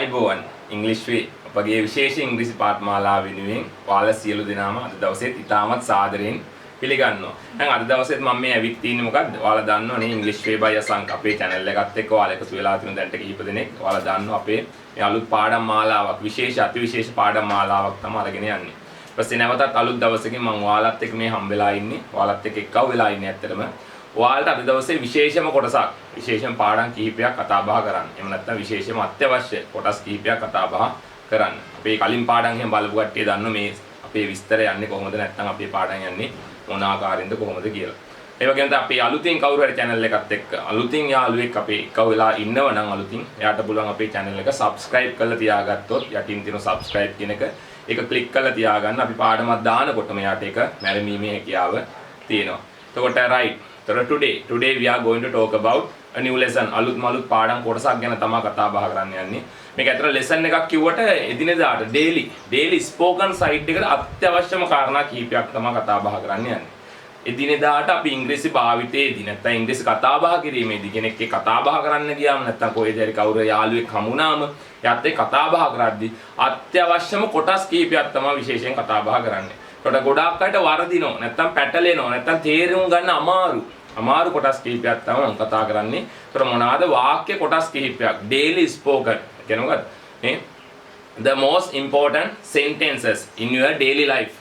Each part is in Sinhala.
ආයිබෝවන් ඉංග්‍රීසි වේ අපගේ විශේෂ ඉංග්‍රීසි පාඨමාලාව වෙනුවෙන් ඔයාලා සියලු දෙනාම අද දවසේ ඉතාමත් සාදරයෙන් පිළිගන්නවා. දැන් අද දවසේත් මම මේ ඇවිත් තින්නේ මොකද්ද? ඔයාලා දන්නවනේ ඉංග්‍රීසි වේ බයි අසංක අපේ channel එකත් එක්ක ඔයාලා එකතු වෙලා තියෙන දැන්ට කිහිප දෙනෙක්. ඔයාලා දන්නවා අපේ මේ අලුත් පාඩම් මාලාවක් විශේෂ අතිවිශේෂ පාඩම් මාලාවක් තමයි අරගෙන යන්නේ. ඊපස්සේ නැවතත් අලුත් දවසකින් මම ඔයාලත් එක්ක මේ හම්බ වෙලා ඉන්නේ. ඔයාලත් එක්ක එක්කව වෙලා ඉන්නේ ඇත්තටම. ඔයාලට අද දවසේ විශේෂම කොටසක් විශේෂම පාඩම් කිහිපයක් කතා බහ කරන්න. එහෙම නැත්නම් විශේෂම අත්‍යවශ්‍ය කොටස් කිහිපයක් කතා බහ කරන්න. අපේ කලින් පාඩම් එහෙම බලපු කට්ටිය දන්න මේ අපේ විස්තර යන්නේ කොහොමද නැත්නම් අපේ පාඩම් යන්නේ මොන ආකාරයෙන්ද කොහොමද කියලා. ඒ වගේම තමයි අපේ අලුතින් කවුරු හරි channel එකත් එක්ක අලුතින් යාළුවෙක් අපේ එකව වෙලා ඉන්නව නම් අලුතින් එයාට පුළුවන් අපේ channel එක subscribe කරලා තියාගත්තොත් යටින් තියෙන subscribe කියන එක ඒක click කරලා තියාගන්න. අපි පාඩමක් දානකොටම එයාට ඒක මැරමීමේ හැකියාව තියෙනවා. එතකොට right. So today we are going to talk about a new lesson. අලුත් මලුත් පාඩම් කොටසක් ගැන තමයි කතා බහ කරන්න යන්නේ. මේක ඇත්තට lesson එකක් කිව්වට එදිනෙදාට daily spoken side එකට අත්‍යවශ්‍යම කාරණා කිහිපයක් තමයි කතා බහ කරන්න යන්නේ. එදිනෙදාට අපි ඉංග්‍රීසි භාවිතයේදී නැත්නම් ඉංග්‍රීසි කතා බහ කිරීමේදී කෙනෙක් එක්ක කතා බහ කරන්න ගියාම නැත්නම් කොහෙද හරි කවුරු යාළුවෙක් හමුනාම එයාත් එක්ක කතා බහ කරද්දී අත්‍යවශ්‍යම කොටස් කිහිපයක් තමයි විශේෂයෙන් කතා බහ කරන්නේ. ඒකට ගොඩාක් අයට වරදිනවා නැත්නම් පැටලෙනවා නැත්නම් තේරුම් ගන්න අමාරු කොටස් කිහිපයක් තමයි මම කතා කරන්නේ. ඒතර මොනවාද වාක්‍ය කොටස් කිහිපයක් daily spoken කියන මොකද මේ the most important sentences in your daily life.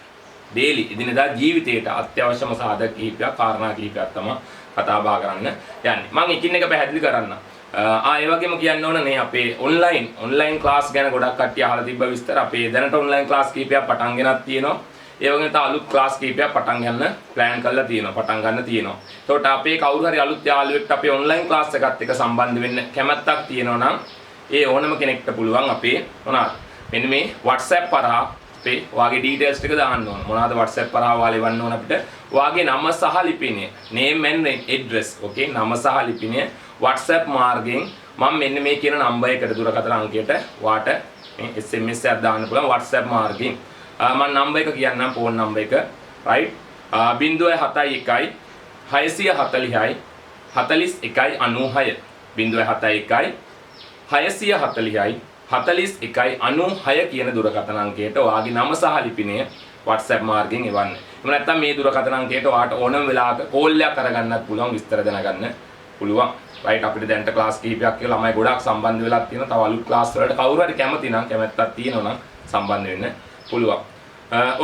daily එදිනෙදා ජීවිතයට අත්‍යවශ්‍යම සාධක කිහිපයක් කාරණා කිහිපයක් තමයි කතා බහ කරන්න යන්නේ. මම එකින් එක පැහැදිලි කරන්න. ඒ වගේම කියන්න ඕන නේ අපේ online class ගැන ගොඩක් කට්ටිය අහලා තිබ්බ විස්තර. අපේ දැනට online class කිහිපයක් පටන් ගෙනත් තියෙනවා. ඒ වගේම තව අලුත් ක්ලාස් කීපයක් පටන් ගන්න plan කරලා තියෙනවා පටන් ගන්න තියෙනවා. ඒකට අපේ කවුරු හරි අලුත් යාළුවෙක්ට අපේ online class එකත් එක්ක සම්බන්ධ වෙන්න කැමැත්තක් තියෙනවා නම් ඒ ඕනම කෙනෙක්ට පුළුවන් අපේ මොනවාද මෙන්න මේ WhatsApp හරහා අපේ ඔයාගේ details ටික දාන්න ඕන. මොනවාද WhatsApp හරහා ඔයාලා එවන්න ඕන අපිට ඔයාගේ නම සහ ලිපිනය name and address okay නම සහ ලිපිනය WhatsApp මාර්ගයෙන් මම මෙන්න මේ කියන නම්බර් එකට දුරකථන අංකයට ඔයාට මේ SMS එකක් දාන්න පුළුවන් WhatsApp මාර්ගයෙන්. මම නම්බර් එක කියන්නම් ෆෝන් නම්බර් එක right 071 640යි 4196 071 640යි 4196 කියන දුරකථන අංකයට ඔයාගේ නම සහ ලිපිනය WhatsApp මාර්ගයෙන් එවන්න. එහෙම නැත්නම් මේ දුරකථන අංකයට ඔයාට ඕනම වෙලාවක කෝල් එකක් කරගන්නත් පුළුවන් විස්තර දැනගන්න පුළුවන්. right අපිට දැන්ට ක්ලාස් කිහිපයක් කියලා ළමයි ගොඩාක් සම්බන්ධ වෙලා තියෙනවා. තව අලුත් ක්ලාස් වලට කවුරු හරි කැමති නම් කැමැත්තක් තියෙනවා නම් සම්බන්ධ වෙන්න පුළුවන්.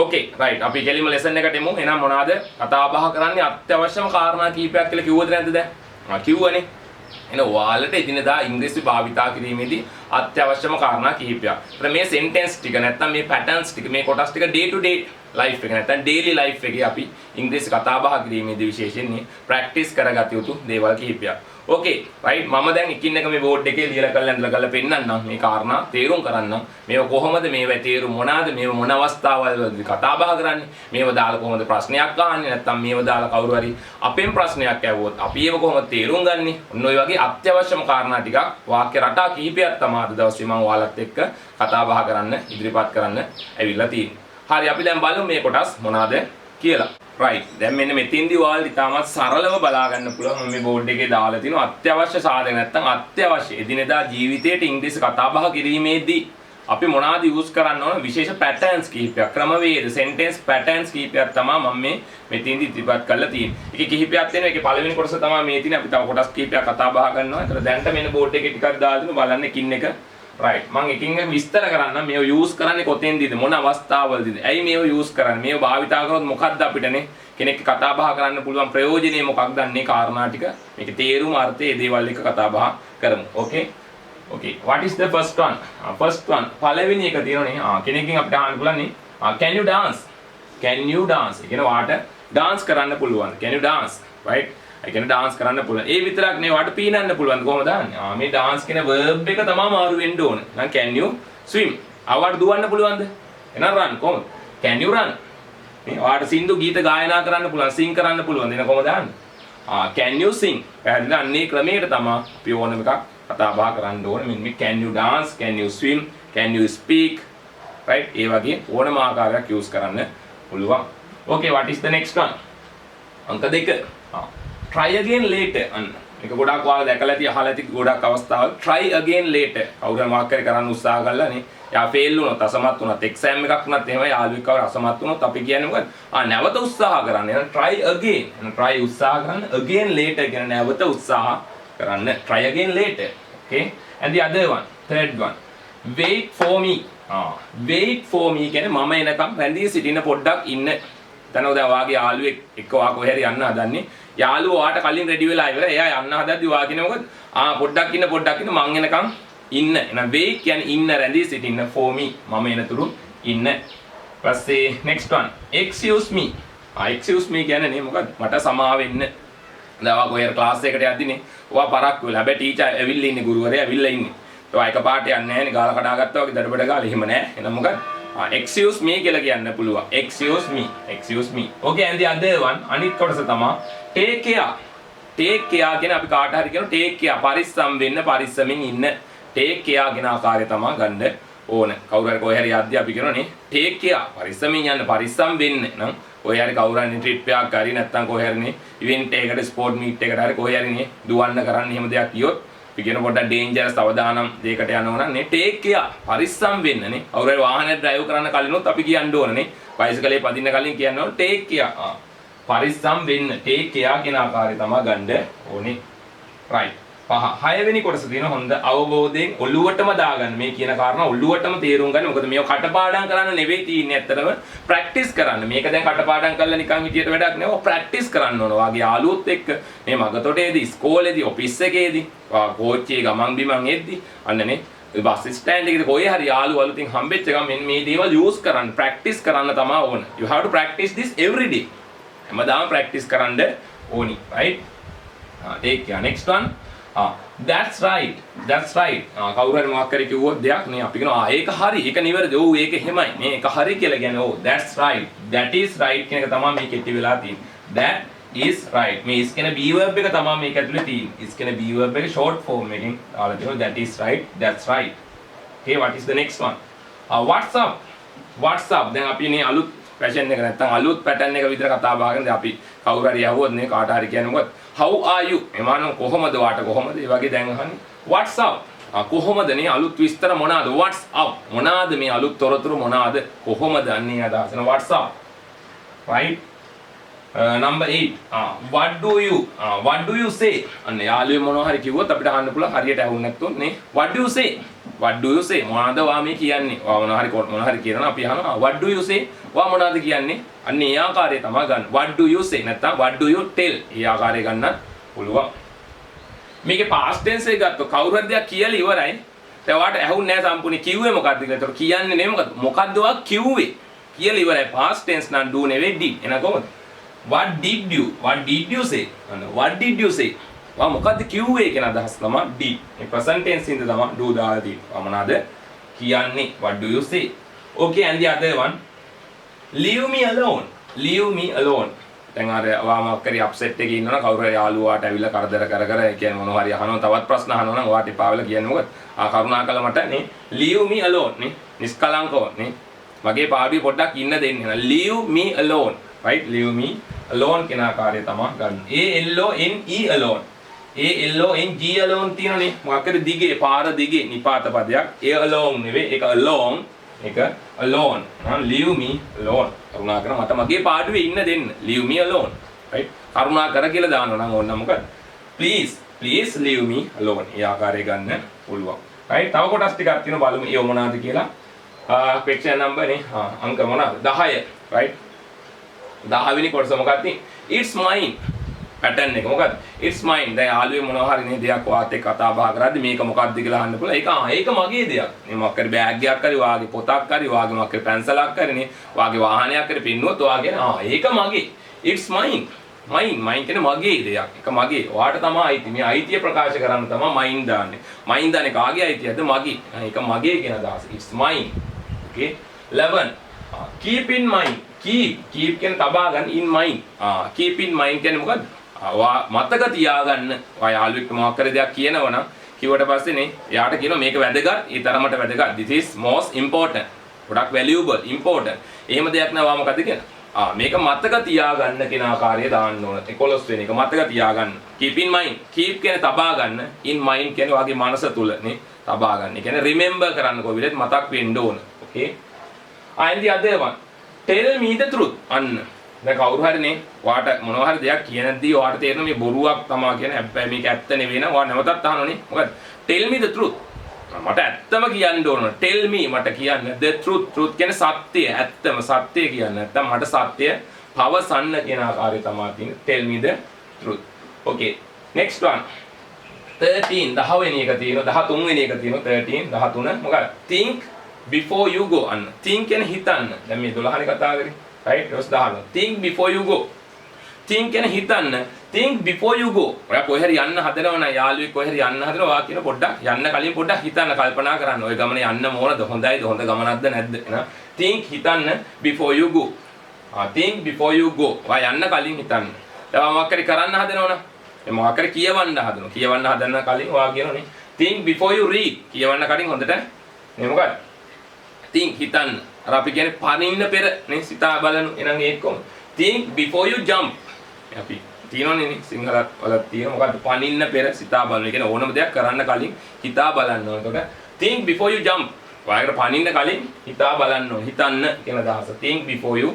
okay right අපි කෙලිම lesson එකට එමු. එහෙනම් මොනවාද කතා බහ කරන්නේ අත්‍යවශ්‍යම කාරණා කිහිපයක් කියලා කිව්වද නැද්ද දැන්? කිව්වනේ. එහෙනම් ඔයාලට එදිනෙදා ඉංග්‍රීසි භාවිතා කිරීමේදී අත්‍යවශ්‍යම කාරණා කිහිපයක්. ඒත් මේ sentence ටික නැත්නම් මේ patterns ටික මේ කොටස් ටික day to day life එක නැත්නම් daily life එකේ අපි ඉංග්‍රීසි කතා බහ කිරීමේදී විශේෂයෙන් practice කරගත යුතු දේවල් කිහිපයක්. okay right මම දැන් එකින් එක මේ board එකේ ලියලා කරලා ඉඳලා කරලා පෙන්නන්නම් මේ කාරණා තේරුම් කරන්නම්. මේව කොහොමද මේවා තේරුම් මොනවාද මේව මොන අවස්ථාවලදී කතා බහ කරන්නේ මේව දාලා කොහොමද ප්‍රශ්නයක් අහන්නේ නැත්නම් මේව දාලා කවුරු හරි අපෙන් ප්‍රශ්නයක් ඇහුවොත් අපි ඒව කොහොමද තේරුම් ගන්නේ ඔන්න ඔය වගේ අත්‍යවශ්‍යම කාරණා ටිකක් වාක්‍ය රටා කිහිපයක් තමයි අද දවසේ මම ඔයාලත් එක්ක කතා බහ කරන්න ඉදිරිපත් කරන්න ඇවිල්ලා තියෙන්නේ. හරි අපි දැන් බලමු මේ කොටස් මොනවාද කියලා. right දැන් මෙන්න මෙතෙන්දී ඔයාලට ඉතාමත් සරලව බලා ගන්න පුළුවන් මේ බෝඩ් එකේ දාලා තියෙන අත්‍යවශ්‍ය සාධක නැත්නම් අත්‍යවශ්‍ය එදිනෙදා ජීවිතයට ඉංග්‍රීසි කතා බහ කිරීමේදී අපි මොනවාද යූස් කරන්න ඕන විශේෂ patterns කිහිපයක් ක්‍රමවේද sentence patterns කිහිපයක් තමයි මම මේ මෙතෙන්දී ඉදිරිපත් කරලා තියෙන්නේ. ඒකේ කිහිපයක් තියෙනවා. ඒකේ පළවෙනි කොටස තමයි මේ තියෙන්නේ. අපි තව කොටස් කිහිපයක් කතා බහ කරනවා. ඒතර දැන්ට මෙන්න බෝඩ් එකේ ටිකක් දාලා දෙමු බලන්න එකින් එක. right මම එකින් එක විස්තර කරන්නම් මේව යූස් කරන්නේ කොතෙන්දීද මොන අවස්ථාවවලදීද ඇයි මේව යූස් කරන්නේ මේව භාවිතා කරොත් මොකක්ද අපිටනේ කෙනෙක් කතා බහ කරන්න පුළුවන් ප්‍රයෝජනේ මොකක්ද අන්නේ කාරණා ටික මේක තේරුම අර්ථය මේ දේවල් එක කතා බහ කරමු. okay what is the first one පළවෙනි එක තියෙනනේ කෙනෙක්ගෙන් අපිට අහන්න පුළුවන් නේ can you dance කියන වාට dance කරන්න පුළුවන් can you dance right ඒ කියන්නේ dance කරන්න පුළුවන්. ඒ විතරක් නේ වාට පීනන්න පුළුවන් කොහොමද දාන්නේ? මේ dance කියන verb එක තමයි මාරු වෙන්න ඕනේ. නම් can you swim? ආවට දුවන්න පුළුවන්ද? එහෙනම් run කොහොමද? can you run? මේ වාට සින්දු ගීත ගායනා කරන්න පුළුවන්, sing කරන්න පුළුවන්. එන කොහොමද දාන්නේ? can you sing? පැහැදිලිද? අන්නේ ක්‍රමයට තමයි අපි ඕනම එකක් කතා බහ කරන්න ඕනේ. මේ can you dance? can you swim? can you speak? right? ඒ වගේ ඕනම ආකාරයක් use කරන්න පුළුවන්. okay what is the next one? අංක 2 try again later මේක ගොඩාක් ඔයාලා දැකලා ඇති අහලා ඇති ගොඩාක් අවස්ථාවල try again later. කවුරු හරි මොකක් හරි කරන්න උත්සාහ කළානේ. යා ෆේල් වුණොත් අසමත් වුණොත් එක්සෑම් එකක් වුණත් එහෙම යාළුවෙක් කවර අසමත් වුණොත් අපි කියන්නේ මොකද? නැවත උත්සාහ කරන්න. එහෙනම් try again. එහෙනම් try උත්සාහ කරන්න again later කියන නැවත උත්සාහ කරන්න. try again later. Okay? And the other one, third one. Wait for me. Wait for me කියන්නේ මම එනකම් රැඳී සිටින පොඩ්ඩක් ඉන්න. දැන් ඔයාගේ යාළුවෙක් එක්ක ඔයා කොහේ හරි යන්න හදන්නේ. යාළුවා ඔයාට කලින් රෙඩි වෙලා ඉවරයි. එයා යන්න හදද්දි ඔයා කියන්නේ මොකද? පොඩ්ඩක් ඉන්න මං එනකම් ඉන්න. එහෙනම් wait කියන්නේ ඉන්න රැඳී සිටින්න for me. මම එනතුරු ඉන්න. ඊපස්සේ next one. Excuse me. Excuse me කියන්නේ නේ මොකද? මට සමාව වෙන්න. දැන් ඔයා කොහේ ක්ලාස් එකකට යද්දිනේ. ඔයා පරක් වෙලා. හැබැයි ටීචර් ඇවිල්ලා ඉන්නේ ගුරුවරයා ඇවිල්ලා ඉන්නේ. ඔයා එක පාට යන්නේ නැහැ නේ. ගාලා කඩාගත්තා වගේ දඩබඩ ගාලා එහෙම නැහැ. එහෙනම් මොකද? Excuse me කියලා කියන්න පුළුවන්. Excuse me. Excuse me. Okay, and the other one අනිත් කොටස තමයි take care. Take care කියන අපි කාට හරි කියනවා take care. පරිස්සම් වෙන්න, පරිස්සමින් ඉන්න. take care කියන ආකාරය තමයි ගන්න ඕන. කවුරු හරි කොහේ හරි යද්දී අපි කියනෝනේ take care. පරිස්සමින් යන්න, පරිස්සම් වෙන්න. නම් කොහේ හරි කවුරු හරි ට්‍රිප් එකක් හරි නැත්නම් කොහේ හරි නේ ඉවෙන්ට් එකකට, ස්පෝර්ට් මීට් එකකට හරි කොහේ හරි නේ දුවන්න කරන්න එහෙම දෙයක් කියොත් අපි කියන පොඩ්ඩක් ඩේන්ජරස් අවදානම් දෙයකට යනවා නම් නේ ටේක් කෙයා පරිස්සම් වෙන්න නේ. කවුරු හරි වාහනය ඩ්‍රයිව් කරන්න කලිනුත් අපි කියන්න ඕන නේ. බයිසිකලේ පදින්න කලින් කියන්න ඕන ටේක් කෙයා. පරිස්සම් වෙන්න ටේක් කෙයා කියන ආකාරය තමයි ගන්න ඕනේ. right. 6 වෙනි කොටස තියෙන හොඳ අවබෝධයෙන් ඔළුවටම දාගන්න මේ කියන කාරණා ඔළුවටම තේරුම් ගන්න. මොකද මේක කටපාඩම් කරන්න නෙවෙයි තියෙන්නේ ඇත්තටම ප්‍රැක්ටිස් කරන්න. මේක දැන් කටපාඩම් කරලා නිකන් හිටියට වැඩක් නෑ. ඔය ප්‍රැක්ටිස් කරන්න ඕන. වාගේ යාළුවොත් එක්ක මේ මගතොටේදී, ඉස්කෝලේදී, ඔෆිස් එකේදී, කෝච්චියේ ගමන් බිමන් එද්දී අන්නනේ බස් ස්ටෑන්ඩ් එකේදී කොහේ හරි යාළුවෝ අලුතින් හම්බෙච්ච ගමන් මෙන්න මේ දේවල් යූස් කරන්න, ප්‍රැක්ටිස් කරන්න තමයි ඕන. you have to practice this every day. හැමදාම ප්‍රැක්ටිස් කරන්න ඕනි. right. take care. next one. That's right. That's right. කවුරු හරි මොකක් හරි කිව්වොත් දෙයක් නේ අපි කියනවා ඒක හරි. ඒක නිවැරදි. ඔව් ඒක එහෙමයි. මේ ඒක හරි කියලා කියන්නේ. ඔව් that's right. That is right කියන එක තමයි මේ කෙටි වෙලා තියෙන්නේ. That is right. මේ is කියන be verb එක තමයි මේක ඇතුලේ තියෙන්නේ. is කියන be verb එක short form එකෙන් දාලා තියෙනවා. That is right. That's right. Okay, what is the next one? What's up? What's up? දැන් අපි මේ අලුත් fashion එක නැත්තම් අලුත් pattern එක විතර කතා බහ කරන්නේ. අපි කවුරු හරි යවුවොත් නේ කාට හරි කියන්නේ මොකද? How are you? එමානම් කොහොමද වාට කොහොමද? ඒ වගේ දැන් අහන්නේ. What's up? කොහොමද නේ අලුත් විස්තර මොනවාද? What's up? මොනවාද මේ අලුත් තොරතුරු මොනවාද? කොහොමද අන්නේ අදහස. What's up? Right? Number 8. What do you say? අන්න යාළුවෝ මොනවා හරි කිව්වොත් අපිට අහන්න පුළුවන් හරියට ඇහුන්නේ නැත්නම් නේ. What do you say? What do you say? මොනවාද වා මේ කියන්නේ? වා මොනවා හරි කියනවා අපි අහනවා what do you say? වා මොනවාද කියන්නේ? අන්න ඒ ආකාරය තමයි ගන්න. What do you say? නැත්නම් what do you tell? ඒ ආකාරය ගන්න පුළුවන්. මේකේ past tense එක ගත්තොත් කවුරු හරි දෙයක් කියලා ඉවරයි. දැන් වාට ඇහුන්නේ නැහැ සම්පූර්ණ කිව්වේ මොකද්ද කියලා. ඒතකොට කියන්නේ නේ මොකද්ද? මොකද්ද වා කිව්වේ? කියලා ඉවරයි. past tense නම් do නෙවෙයි did. එහෙනම් කොහොමද? What did you say? What did you say? වා මොකද්ද කිව්වේ කියන අදහස තමයි did. මේ present tense ඉඳ තමයි do දාලා තියෙන්නේ. මොනවාද කියන්නේ? What do you say? Okay, and the other one. Leave me alone. Leave me alone. දැන් අර වාම කරේ අප්සෙට් එකේ ඉන්නවනම් කවුරු හරි යාළුවාට ඇවිල්ලා කරදර කර ඒ කියන්නේ මොනවා හරි අහනවා තවත් ප්‍රශ්න අහනවා නම් ඔයාට එපා වෙලා කියන්නේ මොකද? කරුණාකර මට නේ leave me alone නේ. නිස්කලංකව නේ. මගේ පාඩුවේ පොඩ්ඩක් ඉන්න දෙන්න. leave me alone. right? leave me alone කියන ආකාරය තමයි ගන්න. A L O N E alone. A L O N G alone තියෙනනේ. මොකක් හරි දිගේ පාර දිගේ නිපාත පදයක්. A alone නෙවෙයි ඒක alone. ඒක alone. leave me alone. කරුණාකර මට මගේ පාඩුවේ ඉන්න දෙන්න. leave me alone. right? කරුණාකර කියලා දානවා නම් ඕන්න මොකද? please leave me alone. ඒ ආකාරය ගන්න පුළුවන්. right? තව කොටස් ටිකක් තියෙනවා බලමු ඒ මොනවාද කියලා. question number නේ. අංක මොනවාද? 10. right? 10 වෙනි කොටස මොකක්ද? it's mine. pattern එක මොකද්ද? it's mine. දැන් යාළුවේ මොනවා හරි නේ දෙයක් වාත් එක්ක කතා බහ කරද්දි මේක මොකක්ද කියලා අහන්න පුළුවන්. ඒක මගේ දෙයක්. මේ මොකක් හරි බෑග් එකක් හරි වාගේ පොතක් හරි වාගේ මොකක් හරි පැන්සලක් හරි නේ වාගේ වාහනයක් හරි පින්නුවොත් වාගේ ඒක මගේ. it's mine. mine කියන්නේ මගේ දෙයක්. ඒක මගේ. ඔයාට තමයි අයිති. මේ අයිතිය ප්‍රකාශ කරන්න තමයි mine දාන්නේ. mine දාන්නේ කාගේ අයිතියද? මගේ. ඒක මගේ කියන අදහස. it's mine. okay. 11. keep in mind. keep කියන්නේ තබා ගන්න in mind. keep in mind කියන්නේ මොකද්ද? මතක තියාගන්න. ඔය යාළුවෙක් මොකක් කරේ දෙයක් කියනවනම් කිව්වට පස්සේ නේ එයාට කියනවා මේක වැදගත්. ඒ තරමට වැදගත්. this is most important. ගොඩක් valuable, important. එහෙම දෙයක් නෑ වා මොකද්ද කියන්නේ? මේක මතක තියාගන්න කියන ආකාරය දාන්න ඕන. 11 වෙනි එක මතක තියාගන්න. keep in mind. keep කියන්නේ තබා ගන්න. in mind කියන්නේ ඔයාගේ මනස තුල නේ තබා ගන්න. ඒ කියන්නේ remember කරන්න කොහොමද මතක් වෙන්න ඕන. okay. and the other one. tell me the truth. අන්න. දැන් කවුරු හරි නේ ඔයාට මොනවා හරි දෙයක් කියනදී ඔයාට තේරෙන මේ බොරුවක් තමයි කියන්නේ. හැබැයි මේක ඇත්ත නෙවෙයි නම් ඔයා නැවතත් අහනෝනේ. මොකද tell me the truth. මට ඇත්තම කියන්න ඕන. tell me මට කියන්න the truth. truth කියන්නේ සත්‍යය. ඇත්තම සත්‍යය කියන්න. නැත්නම් මට සත්‍යය පවසන්න කියන ආකාරය තමයි තියෙන්නේ. tell me the truth. okay. next one. 13 10 වෙනි එක තියෙනවා. 13 වෙනි එක තියෙනවා. 13 13 මොකක්ද? think before you go. අන්න. think කියන්නේ හිතන්න. දැන් මේ 12 නේ කතා කරේ. right? ඊට 10. think before you go. think කියන්නේ හිතන්න. think before you go. ඔයා කොහේ හරි යන්න හදනවා නම් යාළුවෙක් කොහේ හරි යන්න හදනවා ඔයා කියන පොඩ්ඩක් යන්න කලින් පොඩ්ඩක් හිතන්න කල්පනා කරන්න. ඔය ගමනේ යන්න ඕනද? හොඳයිද? හොඳ ගමනක්ද නැද්ද? එහෙනම් think හිතන්න before you go. think before you go. ඔයා යන්න කලින් හිතන්න. දැන් මොකක් හරි කරන්න හදනවනම් ඒ මොකක් හරි කියවන්න හදනවා. කියවන්න හදන්න කලින් ඔයා කියනෝනේ think before you read. කියවන්න කලින් හොඳට මේ මොකක්ද? think හිතන්න. අර අපි කියන්නේ පනින්න පෙර නේ සිතා බලනු. එහෙනම් ඒක කොහොමද? think before you jump. අපි තියෙනවනේ නේ සිංහලත් වල තියෙන මොකද්ද පනින්න පෙර සිතා බලන. ඒ කියන්නේ ඕනම දෙයක් කරන්න කලින් හිතා බලන්න ඕන. එතකොට think before you jump. ඔයාලට පනින්න කලින් හිතා බලන්න ඕන. හිතන්න කියන අදහස. think before you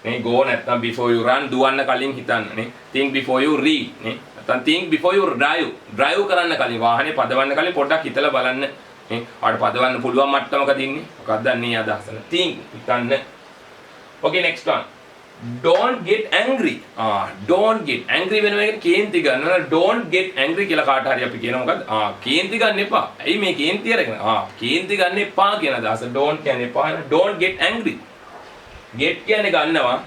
නේ go නැත්නම් before you run දුවන්න කලින් හිතන්න නේ. think before you read නේ. නැත්නම් think before you drive. drive කරන්න කලින් වාහනේ පදවන්න කලින් පොඩ්ඩක් හිතලා බලන්න නේ. ඔයාලට පදවන්න පුළුවන් මට්ටමකද ඉන්නේ. මොකක්ද අන්නේ අදහස. think හිතන්න. okay next one. don't get angry. don't get angry වෙනවා කියන්නේ කේන්ති ගන්නවා. don't get angry කියලා කාට හරි අපි කියනවා මොකද්ද? කේන්ති ගන්න එපා. ඇයි මේ කේන්ති අරගෙන? කේන්ති ගන්න එපා කියන අදහස. don't කියන්නේ එපා. don't get angry. get කියන්නේ ගන්නවා.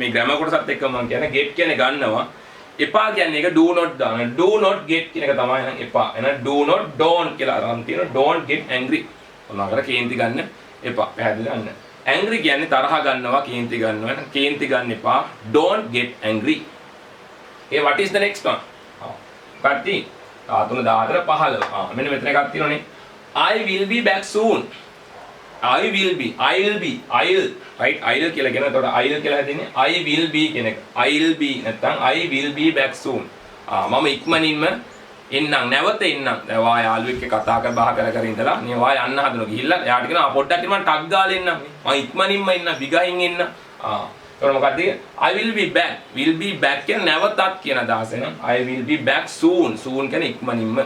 මේ grammar කොටසත් එක්ක මම කියන්නේ get කියන්නේ ගන්නවා. එපා කියන්නේ ඒක do not දාන. do not get කියන එක තමයි නම් එපා. එහෙනම් do not don't කියලා අරන් තියෙනවා. don't get angry. මොනවාකට කේන්ති ගන්න එපා. පැහැදිලි ගන්න. angry කියන්නේ තරහ ගන්නවා කේන්ති ගන්නවා. එහෙනම් කේන්ති ගන්න එපා. don't get angry. okay what is the next one? කට්ටි 13 14 15. මෙන්න මෙතන එකක් තියෙනනේ. I will be back soon. I will be I'll be I'll right I'll කියලා කියන. එතකොට I'll කියලා හැදෙන්නේ I will be කියන එක. I'll be නැත්නම් I will be back soon. මම ඉක්මනින්ම එන්නම් නැවත එන්නම්. දැන් වා යාළුවෙක් එක්ක කතා කර බහ කර ඉඳලා නේ වා යන්න හදනවා ගිහිල්ලා එයාට කියනවා පොඩ්ඩක් ඉන්න මම ටක් ගාලා එන්නම්. මම ඉක්මනින්ම එන්නම් විගහින් එන්න. එතකොට මොකක්ද? I will be back. will be back කියන්නේ නැවතත් කියන අදහස එනවා. I will be back soon. soon කියන්නේ ඉක්මනින්ම.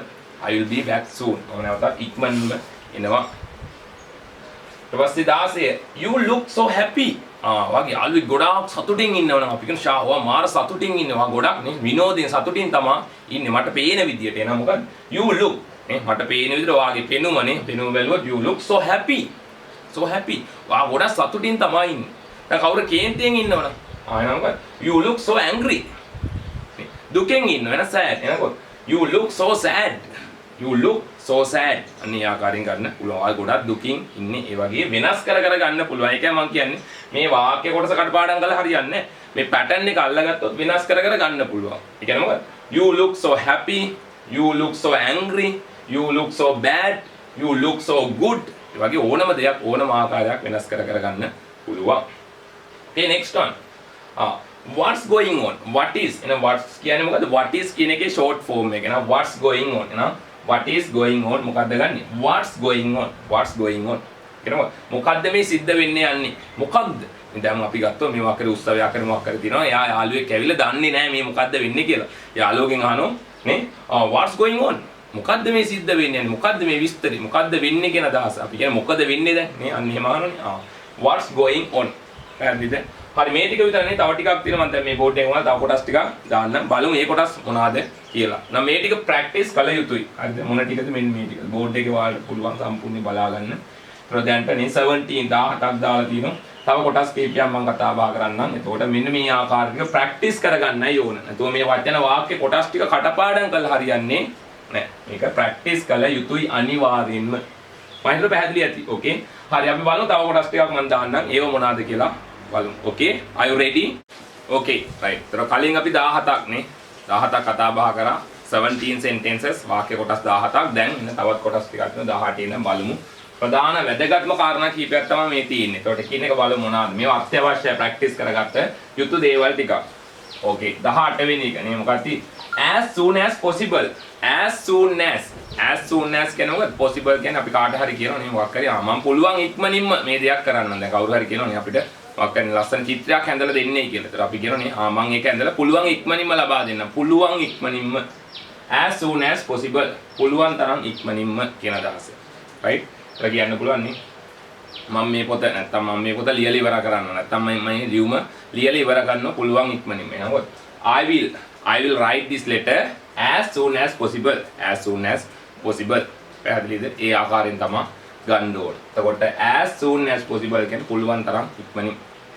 I will be back soon. මම නැවතත් ඉක්මනින්ම එනවා. ඊට පස්සේ 16 you look so happy. වගේ යාළුවෙක් ගොඩාක් සතුටින් ඉන්නවනම් අපි කියන ෂාවා මාර සතුටින් ඉන්නවා ගොඩක් නේ විනෝදයෙන් සතුටින් තමයි ඉන්නේ මට පේන විදියට. එහෙනම් මොකද? you look නේ මට පේන විදියට වාගේ පෙනුමනේ පෙනුම බැලුවොත් you look so happy. so happy. වා ගොඩක් සතුටින් තමයි ඉන්නේ. දැන් කවුරු කේන්තියෙන් ඉන්නවනම් එහෙනම් මොකද? you look so angry. දුකෙන් ඉන්නව එහෙනම් sad. එහෙනම් you look so sad. you look so sad. අනිත් ආකාරයෙන් ගන්න පුළුවන්. ආයි ගොඩක් දුකින් ඉන්නේ. ඒ වගේ වෙනස් කර ගන්න පුළුවන්. ඒකයි මම කියන්නේ මේ වාක්‍ය කොටස කටපාඩම් කරලා හරියන්නේ නැහැ. මේ පැටර්න් එක අල්ලගත්තොත් වෙනස් කර ගන්න පුළුවන්. ඒ කියන්නේ මොකද? you look so happy, you look so angry, you look so bad, you look so good. ඒ වගේ ඕනම දෙයක් ඕනම ආකාරයක් වෙනස් කර ගන්න පුළුවන්. okay next one. what's going on? what is එන what's කියන්නේ මොකද? what is කියන එකේ short form එක. එහෙනම් what's going on? එහෙනම් what is going on මොකද්ද ගන්නෙ? what's going on? what's going on? කියනවා මොකද්ද මේ සිද්ධ වෙන්නේ යන්නේ? මොකද්ද? දැන් අපි ගත්තොත් මේ වකර උත්සවයක් කරන මොකක් කර තියෙනවා. එයා යාළුවෙක් ඇවිල්ලා දන්නේ නැහැ මේ මොකද්ද වෙන්නේ කියලා. යාළුවගෙන් අහනවා නේ what's going on? මොකද්ද මේ සිද්ධ වෙන්නේ යන්නේ? මොකද්ද මේ විස්තරي? මොකද්ද වෙන්නේ කියන අදහස. අපි කියන්නේ මොකද වෙන්නේ දැන්? මේ අන්න එහෙම අහනෝනේ. what's going on? පැහැදිලිද? හරි මේ ටික විතරනේ තව ටිකක් තියෙනවා. මම දැන් මේ බෝඩ් එකේ වුණා තව කොටස් ටිකක් දාන්නම්. බලමු මේ කොටස් මොනවාද කියලා. නම් මේ ටික ප්‍රැක්ටිස් කළ යුතුයි. හරිද? මොන ටිකද මෙන්න මේ ටික. බෝඩ් එකේ ඔයාලට පුළුවන් සම්පූර්ණයෙන් බලා ගන්න. දැන්ට නේ 17 17ක් දාලා තියෙනවා. තව කොටස් කීපයක් මම කතා බහ කරන්නම්. එතකොට මෙන්න මේ ආකාරයක ප්‍රැක්ටිස් කරගන්නයි ඕන. නැතුව මේ වචන වාක්‍ය කොටස් ටික කටපාඩම් කරලා හරියන්නේ නැහැ. මේක ප්‍රැක්ටිස් කළ යුතුයි අනිවාර්යෙන්ම. මම හිතුවා පැහැදිලි ඇති. ඕකේ. හරි අපි බලමු තව කොටස් ටිකක් මම දාන්නම්. ඒව මොනවාද කියලා බලමු. ඕකේ. are you ready? Okay. right. ඒතර කලින් අපි 17ක් නේ 17ක් කතා බහ කරා. 17 sentences වාක්‍ය කොටස් 17ක්. දැන් ඉන්න තවත් කොටස් ටිකක් තියෙනවා 18 ඉන්න බලමු. ප්‍රධාන වැදගත්ම කාරණා කීපයක් තමයි මේ තියෙන්නේ. ඒකට කියන එක බලමු මොනවාද? මේවා අත්‍යවශ්‍ය ප්‍රැක්ටිස් කරගත්ත යුතු දේවල් ටිකක්. ඕකේ 18 වෙනි එක නේ මොකක්ද? as soon as possible. as soon as කියනකොට possible කියන්නේ අපි කාට හරි කියනවා නේ මොකක් හරි මම පුළුවන් ඉක්මනින්ම මේ දෙයක් කරන්න. දැන් කවුරු හරි කියනවා නේ අපිට මොකක් හරි ලස්සන චිත්‍රයක් හැදලා දෙන්නේ කියලා. ඒතර අපි කියනවා නේ මම ඒක හැදලා පුළුවන් ඉක්මනින්ම ලබා දෙන්න. පුළුවන් ඉක්මනින්ම as soon as possible. පුළුවන් තරම් ඉක්මනින්ම කියන අදහස. right? ඒක කියන්න පුළුවන් නේ. මම මේ පොත නැත්තම් මම මේ පොත ලියලා ඉවර කරන්න. නැත්තම් මම ලියුම ලියලා ඉවර ගන්න පුළුවන් ඉක්මනින්ම. එහෙනම් I will write this letter as soon as possible. as soon as possible. පැහැදිලිද? ඒ ආකාරයෙන් තමයි ගන්න ඕන. එතකොට as soon as possible කියන්නේ පුළුවන් තරම් ඉක්මනින්.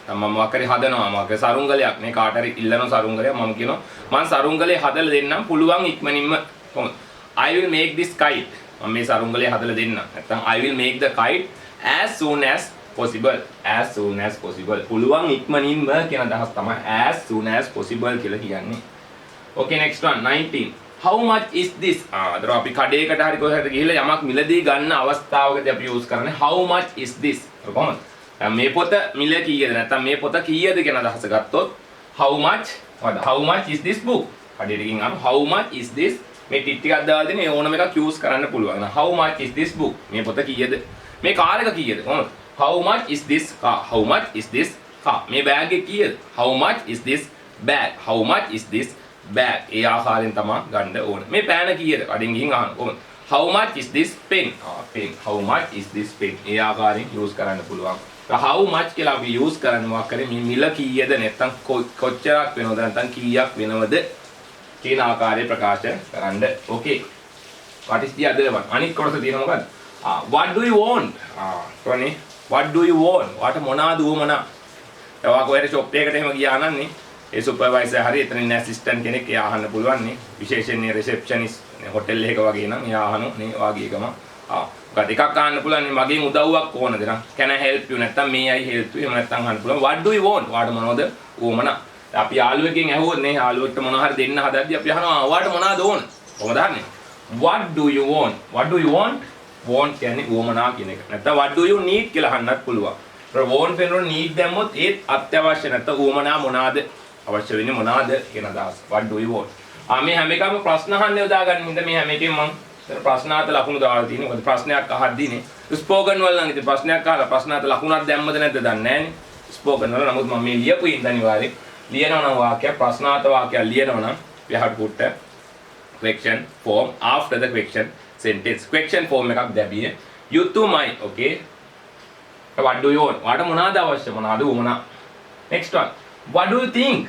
මම මොකක් හරි හදනවා. මොකක් හරි සරුංගලයක් මේ කාට හරි ඉල්ලන සරුංගලයක් මම කියනවා මම සරුංගලේ හදලා දෙන්නම් පුළුවන් ඉක්මනින්ම. කොහොමද? I will make this kite. මම මේ සරුංගලේ හදලා දෙන්නම්. නැත්තම් I will make the kite as soon as possible. as soon as possible. පුළුවන් ඉක්මනින්ම කියන අදහස් තමයි as soon as possible කියලා කියන්නේ. Okay, next one 19. How much is this? අදර අපි කඩේකට හරි කොහෙද ගිහිල්ලා යමක් මිලදී ගන්න අවස්ථාවකදී අපි use කරන්නේ how much is this? කොහොමද? මේ පොත මිල කීයද නැත්නම් මේ පොත කීයද කියන අදහස ගත්තොත් how much is this book? කඩේට ගිහින් අහන how much is this? මේ ටික ටිකක් දාලා දෙන ඕනම එකක් use කරන්න පුළුවන්. how much is this book? මේ පොත කීයද? මේ කාර් එක කීයද? කොහොමද? how much is this car? how much is this car? මේ බෑග් එක කීයද? how much is this bag? how much is this bag? ඒ ආකාරයෙන් තමයි ගන්න ඕනේ. මේ පෑන කීයද? කඩෙන් ගිහින් අහන්න. කොහොමද? how much is this pen? pen. how much is this pen? ඒ ආකාරයෙන් use කරන්න පුළුවන්. how much කියලා අපි use කරන්නේ මොකක් කරේ මේ මිල කීයද නැත්නම් කොච්චරක් වෙනවද නැත්නම් කීයක් වෙනවද කියන ආකාරය ප්‍රකාශ කරන්න. okay. what is the other one? අනිත් කොටස තියෙන මොකද්ද? what do you want? කොහොනේ what do you want? වාට මොනවාද උවමනා? ඒවා කොහෙද shop එකකට එහෙම ගියා නම් නේ ඒ සුපර්වයිසර් හරි එතන ඉන්න ඇසිස්ටන්ට් කෙනෙක් එයා අහන්න පුළුවන් නේ විශේෂයෙන් නේ රිසෙප්ෂනිස්ට් හොටෙල් එකක වගේ නම් එයා අහනවා නේ වාගේ ගම මොකද එකක් අහන්න පුළුවන් නේ මගෙන් උදව්වක් ඕනද නම් can I help you නැත්තම් may I help you එහෙම නැත්තම් අහන්න පුළුවන් what do you want? වාට මොනවද උවමනා? අපි යාළුවෙක්ගෙන් ඇහුවොත් නේ යාළුවෙක්ට මොනවා හරි දෙන්න හදද්දි අපි අහනවා වාට මොනවද ඕන? කොහොමද අහන්නේ? what do you want? what do you want? want කියන්නේ උවමනා කියන එක. නැත්තම් what do you need කියලා අහන්නත් පුළුවන්. ඒතර want වෙනකොට need දැම්මොත් ඒත් අත්‍යවශ්‍ය නැත්තම් උවමනා මොනවාද? අවශ්‍ය වෙන්නේ මොනවාද කියන අදහස. what do you want? මේ හැම එකම ප්‍රශ්න අහන්න යොදා ගන්න හින්දා මේ හැම එකෙම මම ප්‍රශ්නාර්ථ ලකුණු දාලා තියෙනවා. මොකද ප්‍රශ්නයක් අහද්දී නේ ස්පෝකන් වල නම් ඉතින් ප්‍රශ්නයක් අහලා ප්‍රශ්නාර්ථ ලකුණක් දැම්මද නැද්ද දන්නේ නැහැ නේ. ස්පෝකන් වල නමුත් මම මේ ලියපු ඉඳන් අනිවාර්යෙන් ලියනවා නම් වාක්‍යයක් ප්‍රශ්නාර්ථ වාක්‍යයක් ලියනවා නම් we have to put a question form after the question sentence. question form එකක් දැබියේ you to my. okay. what do you want? වාට මොනවාද අවශ්‍ය? මොනවාද උවමනා? next one what do you think?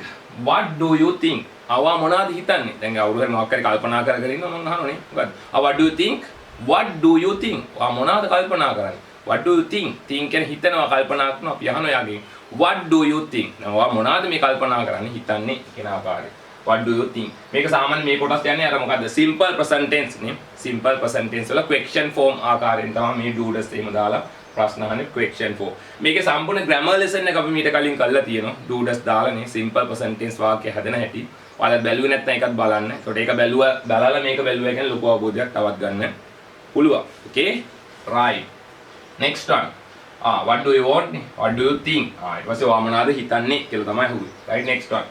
what do you think? අවා මොනවාද හිතන්නේ? දැන් අවුරු හරි මොකක් හරි කල්පනා කර කර ඉන්නවා මම අහනෝනේ. මොකද්ද? what do you think? what do you think? වා මොනවාද කල්පනා කරන්නේ? what do you think? think කියන්නේ හිතනවා කල්පනා කරනවා අපි අහනවා යාගෙන්. what do you think? වා මොනවාද මේ කල්පනා කරන්නේ හිතන්නේ කියන ආකාරය. what do you think? මේක සාමාන්‍ය මේ කොටස් යන්නේ අර මොකද්ද? simple present tense නේ. simple present tense වල question form ආකාරයෙන් තමයි මේ do's එහෙම දාලා ප්‍රශ්න අහන්නේ question form. මේකේ සම්පූර්ණ grammar lesson එක අපි මීට කලින් කරලා තියෙනවා. do's දාලා නේ simple present tense වාක්‍ය හදන හැටි. ඔයාලා බැලුවේ නැත්නම් ඒකත් බලන්න. ඒකට ඒක බලලා මේක බැලුවා කියන්නේ ලොකු අවබෝධයක් තවත් ගන්න පුළුවන්. okay. right. next one. what do you want? what do you think? ඊට පස්සේ ඔයා මොනවාද හිතන්නේ කියලා තමයි අහුවේ. right. next one.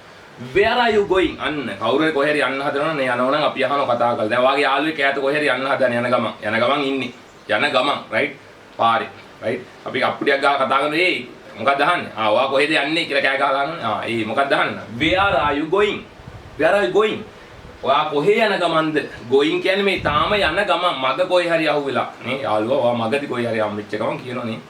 where are you going? අන්න කවුරු හරි කොහේ හරි යන්න හදනවා නේ යනවා නම් අපි අහනවා කතා කරලා. දැන් ඔයාගේ යාළුවෙක් ඈත කොහේ හරි යන්න හදන යන ගමන් ඉන්නේ. යන ගමන් right. පාරේ right. අපි අප්පුඩියක් ගාලා කතා කරනවා ඒ මොකක්ද අහන්නේ? ඔයා කොහෙද යන්නේ කියලා කෑ ගහලා අහනවා. ඒ මොකක්ද අහන්න? where are you going? where are you going? ඔයා කොහේ යන ගමන්ද? going කියන්නේ මේ තාම යන ගමන් මග කොහේ හරි අහුවෙලා නේ යාළුවා ඔයා මගදී කොහේ හරි හම්බෙච්ච ගමන් කියනවා නේ.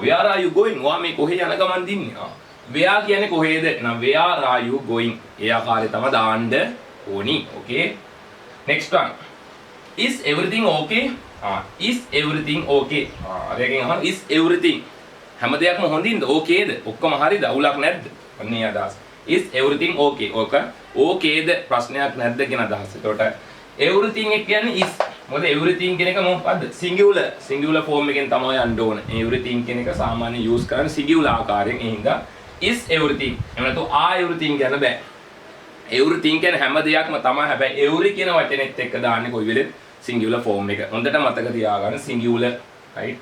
where are you going? ඔයා මේ කොහේ යන ගමන්ද ඉන්නේ? where කියන්නේ කොහේද? නම් where are you going? ඒ ආකාරය තමයි දාන්න ඕනි. okay. next one. is everything okay? is everything okay? අරගෙන අහන is everything හැම දෙයක්ම හොඳින්ද? okayද? ඔක්කොම හරිද? අවුලක් නැද්ද? අන්නේ අදහස. is everything okay? ඕක okayද ප්‍රශ්නයක් නැද්ද කියන අදහස. ඒකට everything එක කියන්නේ is. මොකද everything කියන එක මොකක්ද? singular form එකෙන් තමයි යන්න ඕන. everything කියන එක සාමාන්‍ය use කරන්නේ singular ආකාරයෙන්. ඒ හින්දා is everything. එහෙම නැත්නම් everything කියන්න බෑ. everything කියන්නේ හැම දෙයක්ම තමයි. හැබැයි every කියන වචනේත් එක්ක දාන්නේ කොයි වෙලෙත් singular form එක. හොඳට මතක තියාගන්න singular right.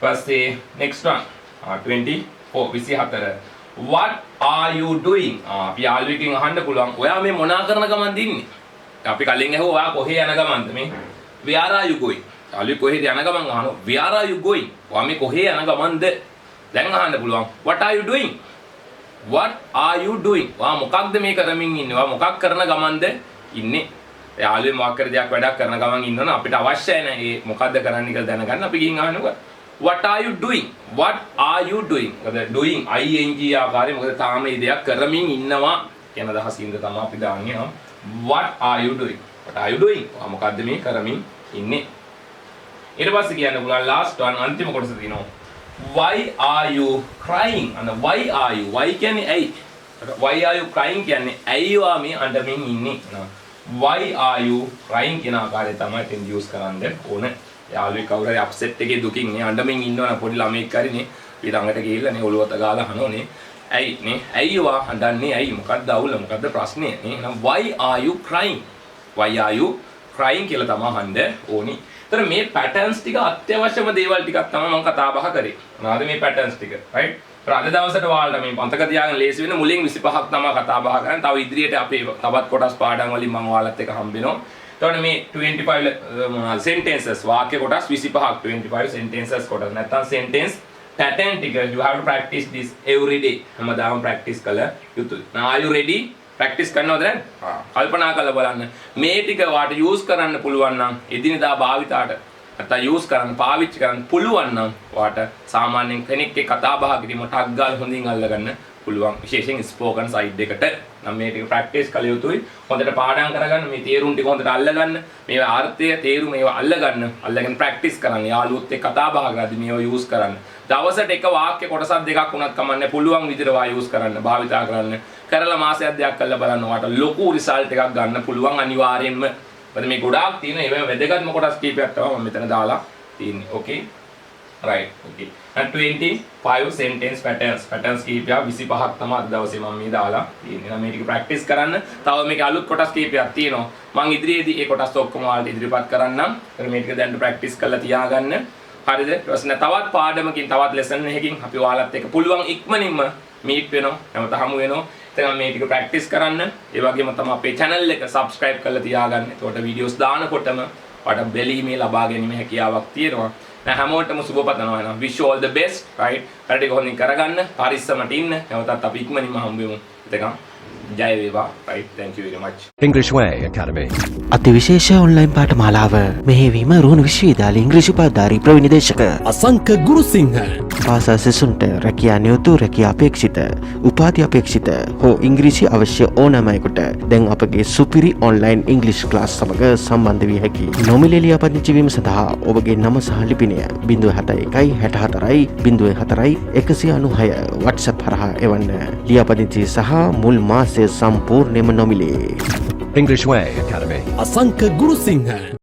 පස්සේ next one 24 24 what are you doing අපි යාළුවෙක්ගෙන් අහන්න පුළුවන් ඔයා මේ මොනා කරන ගමන්ද ඉන්නේ අපි කලින් ඇහුවා ඔයා කොහේ යන ගමන්ද මේ where are you going යාළුවෙක් කොහෙද යන ගමන් අහනවා where are you going ඔයා මේ කොහේ යන ගමන්ද දැන් අහන්න පුළුවන් what are you doing what are you doing ඔයා මොකක්ද මේ කරමින් ඉන්නේ ඔයා මොකක් කරන ගමන්ද ඉන්නේ යාළුවෙක් මොකක් කර දෙයක් වැඩක් කරන ගමන් ඉන්නවනේ අපිට අවශ්‍යයි නේ මේ මොකද්ද කරන්න කියලා දැනගන්න අපි ගිහින් අහනවා what are you doing what are you doing මොකද doing ing ආකාරයෙන් මොකද තාම මේ දෙයක් කරමින් ඉන්නවා කියන අදහසින්ද තමයි අපි දාන්නේ what are you doing what are you doing ඔයා මොකද්ද මේ කරමින් ඉන්නේ ඊට පස්සේ කියන්න පුළුවන් last one අන්තිම කොටස තියෙනවා why are you crying and why are you why කියන්නේ ඇයි why are you crying කියන්නේ ඇයි ඔයා මේ අඬමින් ඉන්නේ why are you crying කියන ආකාරය තමයි තෙන් යූස් කරන්න ඕනේ යාළුවෙක් කවුරු හරි අප්සෙට් එකේ දුකින් නේ අඬමින් ඉන්නවනම් පොඩි ළමෙක් හරි නේ ඊළඟට ගිහිල්ලා නේ ඔළුවට ගාලා අහනෝනේ ඇයි නේ ඇයි ඔයා අඬන්නේ ඇයි මොකක්ද අවුල මොකක්ද ප්‍රශ්නේ නේ එහෙනම් why are you crying why are you crying කියලා තමයි අහන්න ඕනි. ඒතර මේ පැටර්න්ස් ටික අත්‍යවශ්‍යම දේවල් ටිකක් තමයි මම කතා බහ කරේ. මොනවාද මේ පැටර්න්ස් ටික right අද දවසට ඔයාලට මේ අන්තක තියාගෙන ලේසි වෙන මුලින් 25ක් තමයි කතා බහ කරන්නේ. තව ඉදිරියට අපේ තවත් කොටස් පාඩම් වලින් මම ඔයාලත් එක්ක හම්බෙනවා. එතකොට මේ 25 sentences වාක්‍ය කොටස් 25ක් 25 sentences කොටස් නැත්නම් sentence pattern ටික you have to practice this every day හැමදාම practice කළ යුතුයි. now are you ready practice කරනවද දැන් කල්පනා කරලා බලන්න මේ ටික වාට use කරන්න පුළුවන් නම් එදිනෙදා භාවිතාට නැත්නම් use කරන්න පාවිච්චි කරන්න පුළුවන් නම් වාට සාමාන්‍යයෙන් කෙනෙක් එක්ක කතා බහ කිරීම ටක් ගාලා හොඳින් අල්ලගන්න පුළුවන් විශේෂයෙන් ස්පෝකන් සයිඩ් එකට නම් මේ ටික ප්‍රැක්ටිස් කළ යුතුයි හොඳට පාඩම් කරගන්න මේ තේරුම් ටික හොඳට අල්ලගන්න මේවා ආර්ථය තේරුම ඒවා අල්ලගෙන ප්‍රැක්ටිස් කරන්න යාළුවොත් එක්ක කතා බහ කරද්දී මේවා යූස් කරන්න දවසට එක වාක්‍ය කොටසක් දෙකක් වුණත් කමන්නේ පුළුවන් විදිහට වා යූස් කරන්න භාවිතා කරන්න කරලා මාසයක් දෙකක් කරලා බලන්න ඔයාලට ලොකු රිසල්ට් එකක් ගන්න පුළුවන් අනිවාර්යෙන්ම මොකද මේ ගොඩාක් තියෙන ඒවා වැදගත්ම කොටස් කීපයක් තමයි මම මෙතන දාලා තියෙන්නේ ඕකේ right okay and 25 sentence patterns කීපයක් 25ක් තමයි අද දවසේ මම මේ දාලා තියෙන්නේ. මේ ටික ප්‍රැක්ටිස් කරන්න. තව මේක අලුත් කොටස් කීපයක් තියෙනවා. මම ඉදිරියේදී ඒ කොටස් ඔක්කොම ඔයාලට ඉදිරිපත් කරන්නම්. ඒත් මේ ටික දැන් ප්‍රැක්ටිස් කරලා තියාගන්න. හරිද? ඊට පස්සේ තවත් පාඩමකින් තවත් ලෙසන් එකකින් අපි ඔයාලත් එක්ක පුළුවන් ඉක්මනින්ම මීට් වෙනවා. නැවත හමු වෙනවා. ඉතින් මේ ටික ප්‍රැක්ටිස් කරන්න. ඒ වගේම තමයි අපේ channel එක subscribe කරලා තියාගන්න. එතකොට වීඩියෝස් දානකොටම ඔයාලට බැලීමේ ලබා ගැනීම හැකියාවක් තියෙනවා. හැමෝටම සුබ පතනවා එනවා wish you all the best right හරියට හොඳින් කරගන්න පරිස්සමට ඉන්න නැවතත් අපි ඉක්මනින්ම හම්බෙමු එතකම් ජය වේවා right thank you very much English Way Academy අතිවිශේෂ ඔන්ලයින් පාඨමාලාව මෙහෙවීම රුහුණු විශ්වවිද්‍යාලයේ ඉංග්‍රීසි උපාධාරී ප්‍රවීණ දේශක අසංක ගුරුසිංහ භාෂා සිසුන්ට රැකියා නියුතු රැකියා අපේක්ෂිත උපාධි අපේක්ෂිත හෝ ඉංග්‍රීසි අවශ්‍ය ඕනෑම අයෙකුට දැන් අපගේ සුපිරි ඔන්ලයින් ඉංග්‍රීසි ක්ලාස් සමග සම්බන්ධ විය හැකියි. නොමිලේ ලියාපදිංචි වීම සඳහා ඔබගේ නම සහ ලිපිනය 07164 WhatsApp හරහා එවන්න. ලියාපදිංචි සහ මුල් මාසය සම්පූර්ණයෙන්ම නොමිලේ. English Way Academy Asanka Gurusinghe